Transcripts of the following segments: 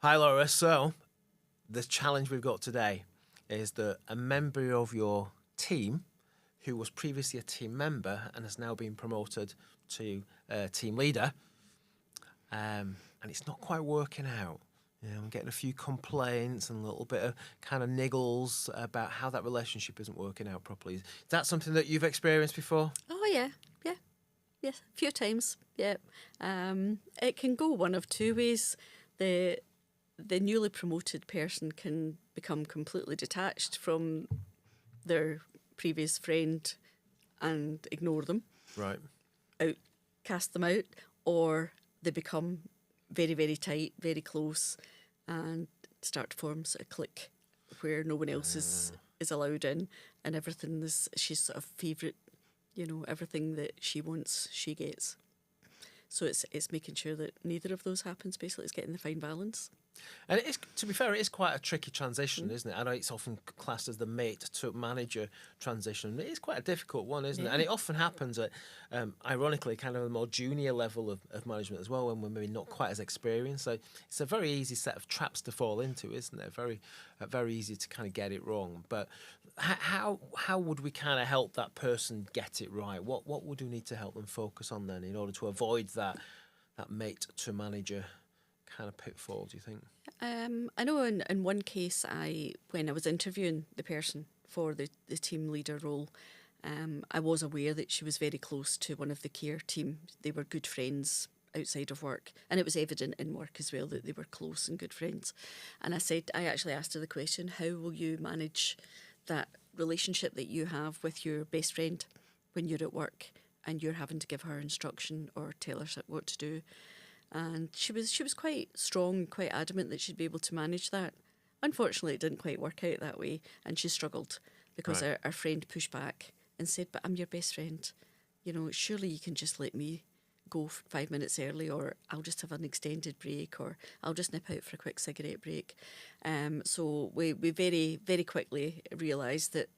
Hi, Laura. So, the challenge we've got today is that a member of your team who was previously a team member and has now been promoted to team leader, and it's not quite working out. You know, I'm getting a few complaints and a little bit of kind of niggles about how that relationship isn't working out properly. Is that something that you've experienced before? Oh yeah, yes, a few times. Yeah, it can go one of two ways. The newly promoted person can become completely detached from their previous friend and ignore them, Right. cast them out, or they become very, very tight, very close, and start to form sort of clique where no one else is allowed in, and everything is she's sort of favourite. Everything that she wants, she gets. So it's making sure that neither of those happens. Basically, it's getting the fine balance. And it is, to be fair, it is quite a tricky transition, isn't it? I know it's often classed as the mate to manager transition. It is quite a difficult one, isn't it? And it often happens at, ironically, kind of a more junior level of management as well, when we're maybe not quite as experienced. So it's a very easy set of traps to fall into, isn't it? Very easy to kind of get it wrong. But how would we kind of help that person get it right? What would we need to help them focus on then in order to avoid that mate to manager kind of pitfall, do you think? I know in one case, when I was interviewing the person for the team leader role, I was aware that she was very close to one of the care team. They were good friends outside of work, and it was evident in work as well that they were close and good friends. And I actually asked her the question, how will you manage that relationship that you have with your best friend when you're at work and you're having to give her instruction or tell her what to do? And she was quite strong, quite adamant that she'd be able to manage that. Unfortunately, it didn't quite work out that way, and she struggled because Right. our friend pushed back and said, "But I'm your best friend. Surely you can just let me go 5 minutes early, or I'll just have an extended break, or I'll just nip out for a quick cigarette break." So we very, very quickly realised that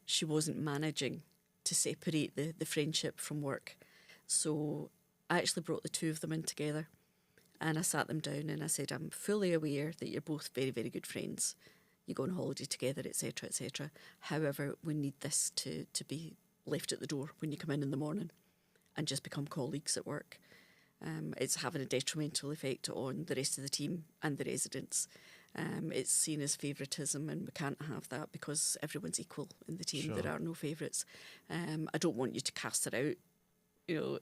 she wasn't managing to separate the friendship from work. So I actually brought the two of them in together, and I sat them down and I said, "I'm fully aware that you're both very, very good friends. You go on holiday together, etc., etc. However, we need this to be left at the door when you come in the morning and just become colleagues at work. It's having a detrimental effect on the rest of the team and the residents. It's seen as favouritism, and we can't have that because everyone's equal in the team. Sure. There are no favourites. I don't want you to cast her out,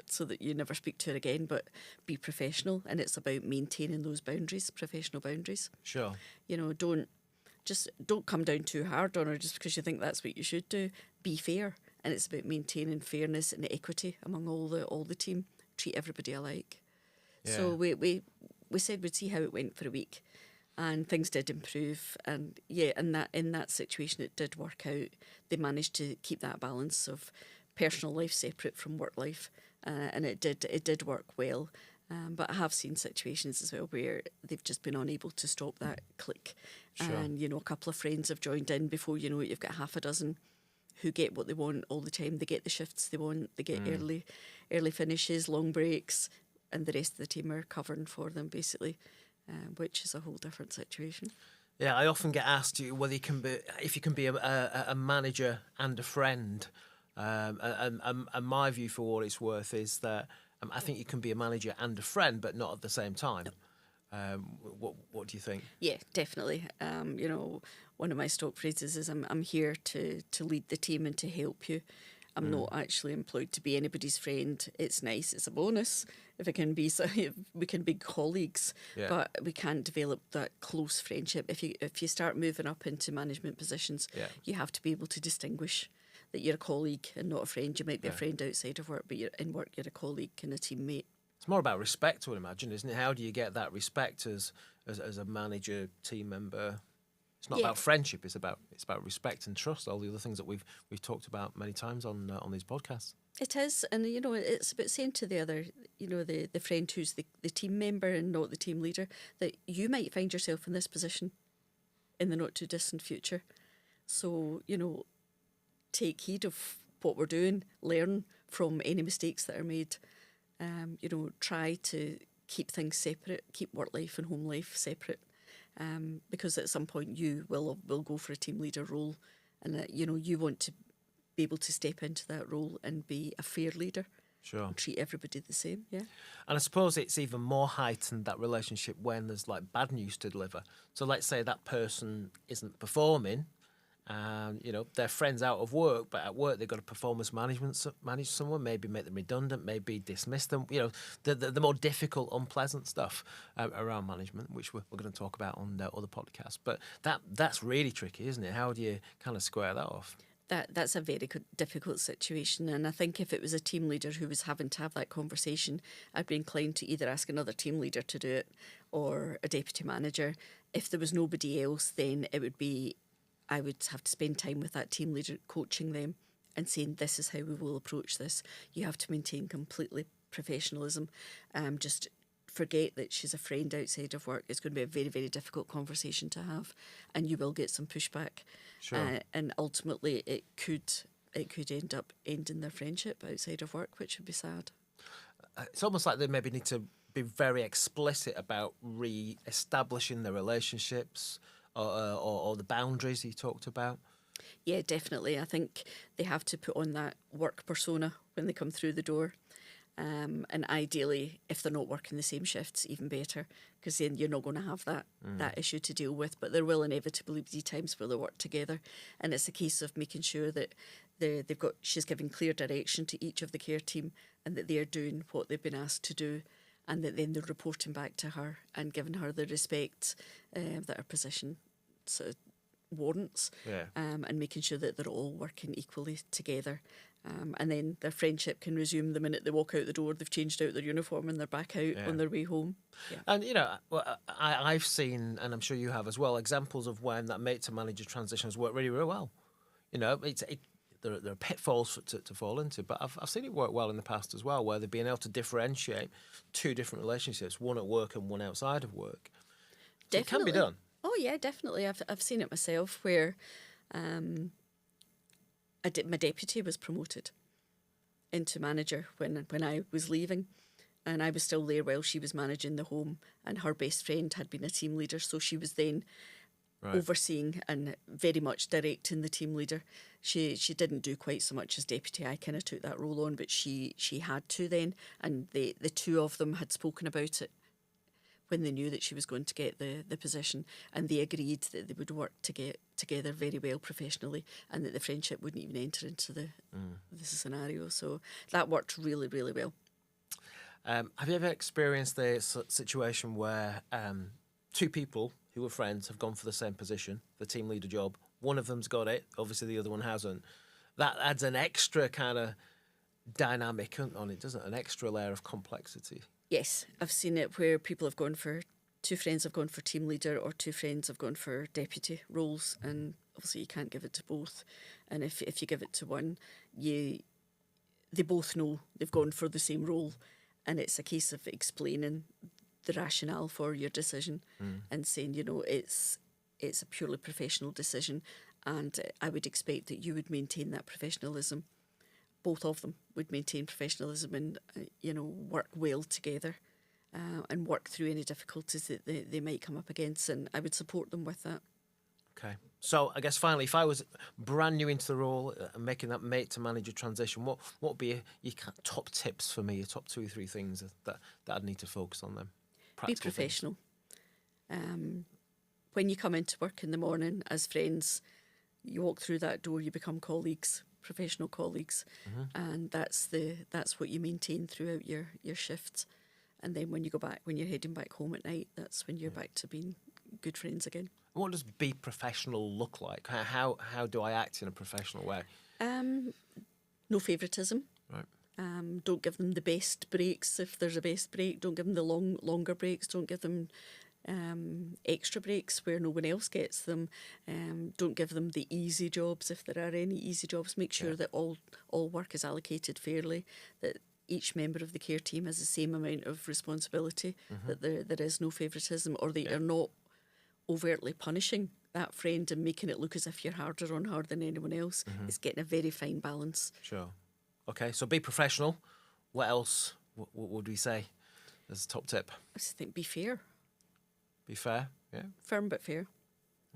so that you never speak to her again, but be professional. And it's about maintaining those boundaries, professional boundaries. Sure. Don't come down too hard on her just because you think that's what you should do. Be fair. And it's about maintaining fairness and equity among all the team. Treat everybody alike." Yeah. So we said we'd see how it went for a week, and things did improve. And yeah, in that situation, it did work out. They managed to keep that balance of personal life separate from work life, and it did work well. But I have seen situations as well where they've just been unable to stop that clique. Sure. And a couple of friends have joined in. Before you know it, you've got half a dozen who get what they want all the time. They get the shifts they want. They get early finishes, long breaks, and the rest of the team are covering for them basically, which is a whole different situation. Yeah, I often get asked whether if you can be a manager and a friend. And my view, for what it's worth, is that I think you can be a manager and a friend, but not at the same time. What do you think? Yeah, definitely. One of my stock phrases is I'm here to lead the team and to help you. I'm not actually employed to be anybody's friend. It's nice. It's a bonus if it can be. So if we can be colleagues, Yeah. but we can't develop that close friendship. If you start moving up into management positions, Yeah. you have to be able to distinguish that you're a colleague and not a friend. You might be a friend outside of work, but in work you're a colleague and a teammate. It's more about respect, I would imagine, isn't it? How do you get that respect as a manager, team member? It's not about friendship. It's about respect and trust. All the other things that we've talked about many times on these podcasts. It is, and it's about saying to the other, the friend who's the team member and not the team leader, that you might find yourself in this position in the not too distant future. So take heed of what we're doing, learn from any mistakes that are made. Try to keep things separate, keep work life and home life separate, because at some point you will go for a team leader role, and you want to be able to step into that role and be a fair leader. Sure. And treat everybody the same, yeah. And I suppose it's even more heightened, that relationship, when there's like bad news to deliver. So let's say that person isn't performing, and their friends out of work, but at work they've got to performance manage someone, maybe make them redundant, maybe dismiss them. The more difficult, unpleasant stuff around management, which we're going to talk about on other podcasts. But that's really tricky, isn't it? How do you kind of square that off? That's a very difficult situation, and I think if it was a team leader who was having to have that conversation, I'd be inclined to either ask another team leader to do it or a deputy manager. If there was nobody else, then it would be, I would have to spend time with that team leader, coaching them and saying, this is how we will approach this. You have to maintain completely professionalism. Just forget that she's a friend outside of work. It's going to be a very, very difficult conversation to have, and you will get some pushback. Sure. And ultimately it could end up ending their friendship outside of work, which would be sad. It's almost like they maybe need to be very explicit about re-establishing the relationships or the boundaries you talked about. Yeah, definitely. I think they have to put on that work persona when they come through the door. And ideally, if they're not working the same shifts, even better, because then you're not going to have that issue to deal with. But there will inevitably be times where they work together, and it's a case of making sure that she's giving clear direction to each of the care team, and that they're doing what they've been asked to do, and that then they're reporting back to her and giving her the respect that her position sort of warrants, and making sure that they're all working equally together. And then their friendship can resume the minute they walk out the door. They've changed out their uniform and they're back out on their way home. Yeah. And, I've seen, and I'm sure you have as well, examples of when that mate to manager transition has worked really, really well. There are pitfalls to fall into, but I've seen it work well in the past as well, where they've been able to differentiate two different relationships, one at work and one outside of work. So it can be done. Oh, yeah, definitely. I've seen it myself where my deputy was promoted into manager when I was leaving, and I was still there while she was managing the home, and her best friend had been a team leader, so she was then overseeing and very much directing the team leader. She didn't do quite so much as deputy. I kind of took that role on, but she had to then, and the two of them had spoken about it when they knew that she was going to get the position, and they agreed that they would work together very well professionally, and that the friendship wouldn't even enter into the scenario. So that worked really, really well. Have you ever experienced the situation where two people who were friends have gone for the same position, the team leader job? One of them's got it, obviously the other one hasn't. That adds an extra kind of dynamic on it, doesn't it? An extra layer of complexity. Yes, I've seen it where two friends have gone for team leader, or two friends have gone for deputy roles, and obviously you can't give it to both. And if you give it to one, they both know they've gone for the same role, and it's a case of explaining the rationale for your decision and saying, it's a purely professional decision, and I would expect that you would maintain that professionalism. Both of them would maintain professionalism and, work well together and work through any difficulties that they might come up against, and I would support them with that. Okay. So I guess finally, if I was brand new into the role and making that mate to manager transition, what would be your top tips for me, your top 2 or 3 things that I'd need to focus on them? Be professional. When you come into work in the morning as friends, you walk through that door, you become colleagues, professional colleagues, and that's what you maintain throughout your shifts. And then when you're heading back home at night, that's when you're back to being good friends again. What does be professional look like? How do I act in a professional way? No favouritism. Right. Don't give them the best breaks if there's a best break. Don't give them the longer breaks. Don't give them extra breaks where no one else gets them. Don't give them the easy jobs if there are any easy jobs. Make sure that all work is allocated fairly, that each member of the care team has the same amount of responsibility, that there is no favouritism, or that you're not overtly punishing that friend and making it look as if you're harder on her than anyone else. It's getting a very fine balance. Sure. Okay, so be professional. What else would we say? as a top tip. I just think be fair. Be fair. Yeah. Firm but fair.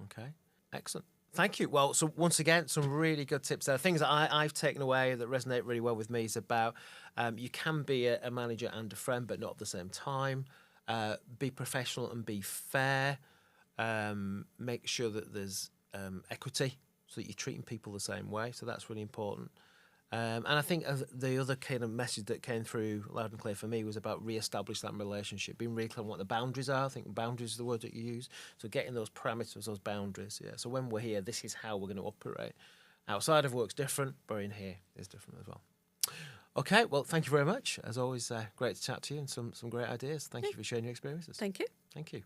Okay. Excellent. Thank you. Well, so once again, some really good tips there. Things that I've taken away that resonate really well with me is about you can be a manager and a friend, but not at the same time. Be professional and be fair. Make sure that there's equity so that you're treating people the same way. So that's really important. And I think the other kind of message that came through loud and clear for me was about re-establish that relationship, being really clear on what the boundaries are. I think boundaries is the word that you use. So getting those parameters, those boundaries. Yeah. So when we're here, this is how we're going to operate. Outside of work's different, but in here is different as well. Okay. Well, thank you very much. As always, great to chat to you and some great ideas. Thank you for sharing your experiences. Thank you. Thank you.